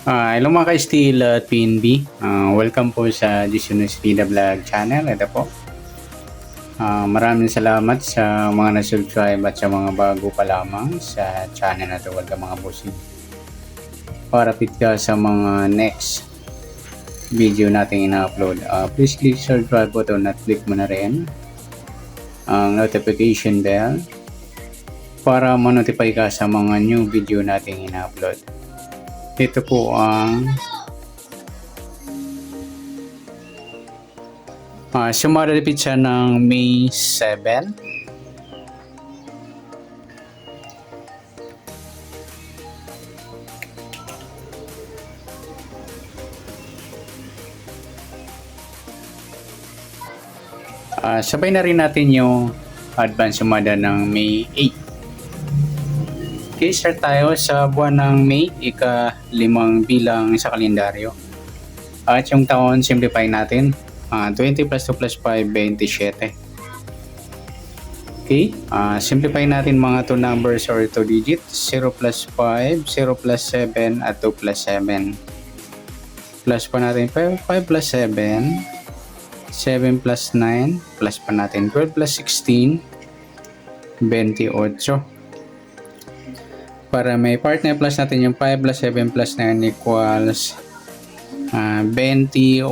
Hello mga ka-Steel at PNB. Welcome po sa Disunus Vida Vlog channel. Ito po. Maraming salamat sa mga na-subscribe at sa mga bago pa lamang sa channel na ito. Welcome mga bossing. Parapit ka sa mga next video natin ina-upload. Please click subscribe button at click mo na rin ang notification bell para ma-notify ka sa mga new video natin ina-upload. Ito po ang sumaralipit siya ng May 7. Sabay na rin natin yung advance sumada ng May 8. Okay, start tayo sa buwan ng May, ika-5 bilang sa kalendaryo. At yung taon, simplify natin. 20 plus 2 plus 5, 27. Okay, simplify natin mga 2 numbers or 2 digits. 0 plus 5, 0 plus 7, at 2 plus 7. Plus pa natin 5 plus 7, 7 plus 9, plus pa natin 12 plus 16, 28. Para may partner plus natin yung 5 plus 7 plus 9 equals 21.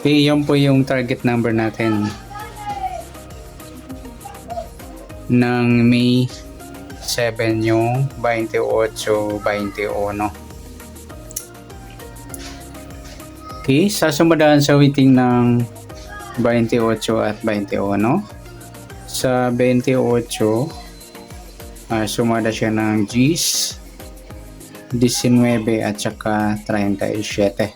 Okay, yun po yung target number natin ng May 7, yung 28-21. Okay, sasumadahan sa weighting ng 28 at 21. Sa 28, sumada siya ng G's, 19 at saka 37.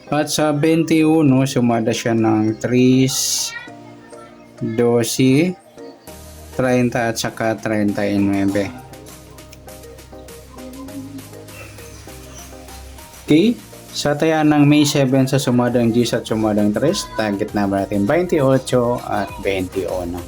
At sa 21, sumada siya ng 3, 12, 30 at saka 39. Okay, sa tayaan ng May 7 sa sumadang G's at sumadang 3, target number natin 28 at 21.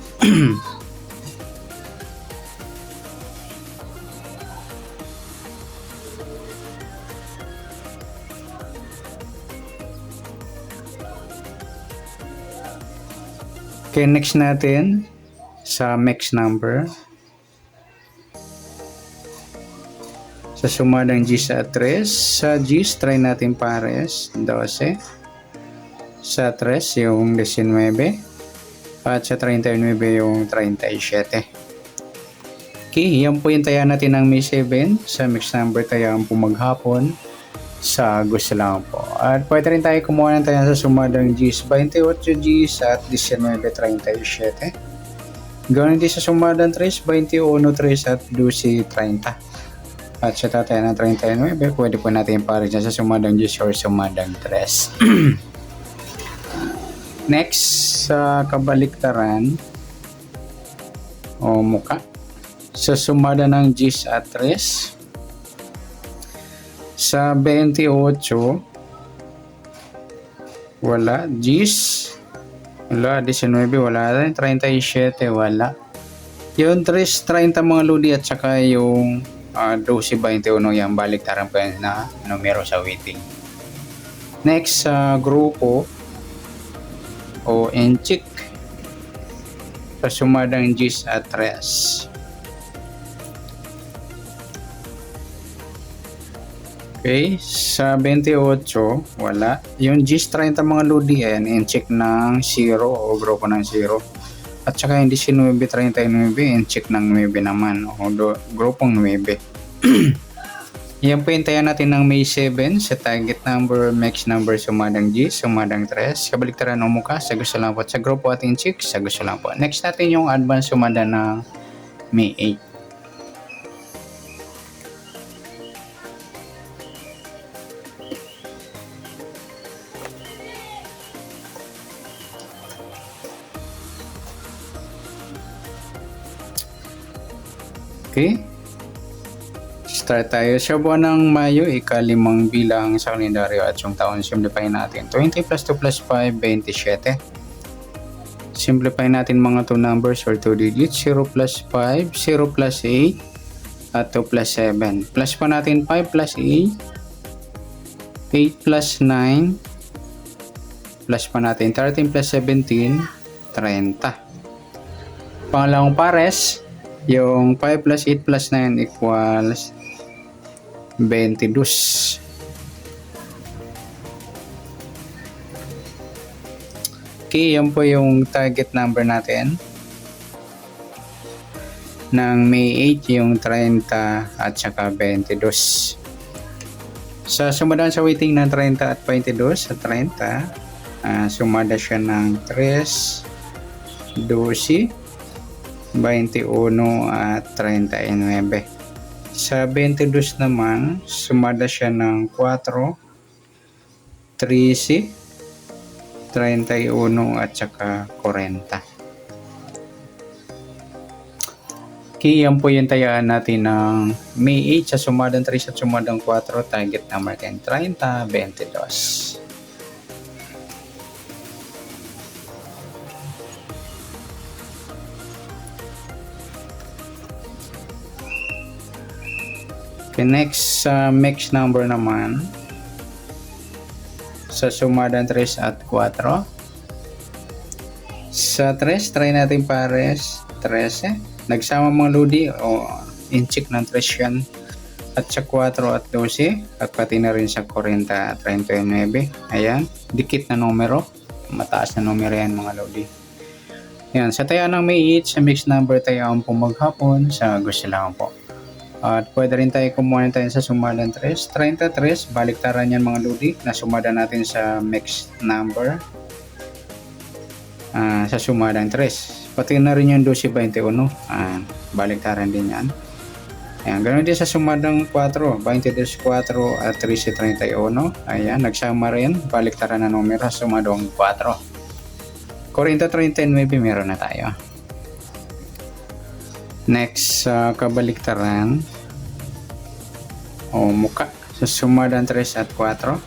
Okay, next natin sa mix number. Sa sumadang G's at 3, sa G's try natin pares 12, sa 3 yung 19 at sa 39 yung 37. Okay, yan po yung taya natin ng May 7. Sa mix number tayaan po maghapon sa gusto lang po. At pwede rin tayo kumuha ng taya sa sumadang G's 28 G's at 19.37. Ganoon din sa sumadang 3, 21 3 at 12.30. At sa tatay ng 39, pwede po natin pares sa sumadang G's or sumadang 3. Next, sa kabaliktaran o muka. Sa sumada ng G's at 3, sa 28, wala. G's, wala. 19, wala rin. 37, wala. Yung 3, 30 mga ludi at saka yung 12-21 yan, baliktaran pa yan na numero sa weighting. Next, sa grupo o enchik sa sumadang G's at 3. Okay, sa 28, wala. Yung G's 30 mga ludi yan, enchik ng 0 o grupo ng 0. At saka yung 19-39, in-check ng 9 naman o grupong 9. Yan po yung taya natin ng May 7 sa target number, mix number, sumadang G, sumadang 3. Kabaliktaran ng mukha, sa gusto lang po. Sa grupo at in-check, sa gusto lang po. Next natin yung advance sumada ng May 8. Okay, start tayo sa buwan ng Mayo, ika-5 bilang sa kalendaryo at yung taon simplify natin. 20 plus 2 plus 5, 27. Simplify natin mga 2 numbers or 2 digits. 0 plus 5, 0 plus 8, at 2 plus 7. Plus pa natin 5 plus 8, 8 plus 9, plus pa natin 13 plus 17, 30. Pangalawang pares, yung 5 plus 8 plus 9 equals 22. Okay, yan po yung target number natin. Ng May 8, yung 30 at saka 22. Sa sumadan sa weighting ng 30 at 22, sa 30, sumada siya ng 3, 12, 21 at 39. Sa 22 naman, sumada siya ng 4, 13, 31 at saka 40. Okay, yan po yung tayaan natin ng May 8 sa sumadang 3 at sumadang 4, target number 10, 30, 22. Okay, next sa mix number naman, sa sumadang 3 at 4. Sa 3, try natin pares 13. Nagsama mga lodi o incheck ng 3 yan. At sa 4 at 12. At pati na rin sa 40 at 39. Ayan, dikit na numero. Mataas na numero yan mga lodi. Ayan, sa taya ng May 8, sa mix number tayo ang pumaghapon sa gusto lang po. At pwede rin tayo kumuha tayo sa sumadan 3. 33, baliktaran yan mga lodi na sumada natin sa mix number sa sumadang 3. Pati na rin yung 12-21. Baliktaran din yan. Ayan, ganoon din sa sumadang 4. 22-4 at 13-31. Ayan, nagsama rin. Baliktaran na numero sa sumadang 4. 40-39 meron na tayo. Next, kabaliktaran o muka sa sumadang 3 at 4.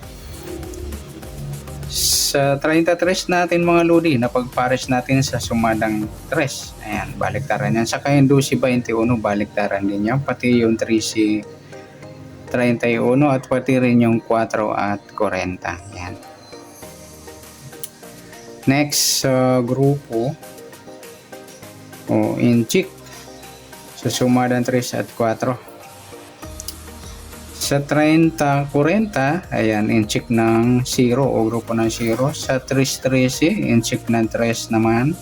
Sa 33 natin mga lodi, napagpares natin sa sumadang 3. Ayan, baliktaran yan. Saka yung 12-21, baliktaran din yan. Pati yung 13-31 at pati rin yung 4 at 40. Ayan. Next, grupo o incheck sa sumadang 3 at 4. Sa 30-40, ayan, incheck ng 0 o grupo ng 0. Sa 3-13, incheck ng 3 naman.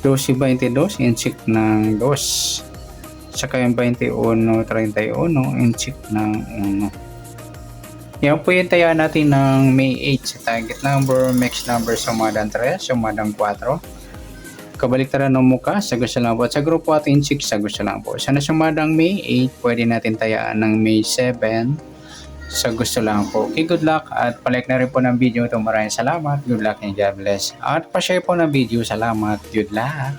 12-22, incheck ng 2. Saka yung 21-31, incheck ng 1. Yan po yung taya natin ng May 8 sa target number, mix number, sumadang 3, sumadang 4. Kabaliktaran ng muka, sa gusto lang po. At sa grupo at incheck, sa gusto lang po. Sa nasumadang May 8, pwede natin tayaan ng May 7, sa gusto lang po. Okay, good luck at palike na rin po ng video ito. Maraming salamat. Good luck and God bless. At pa-share po ng video. Salamat. Good luck.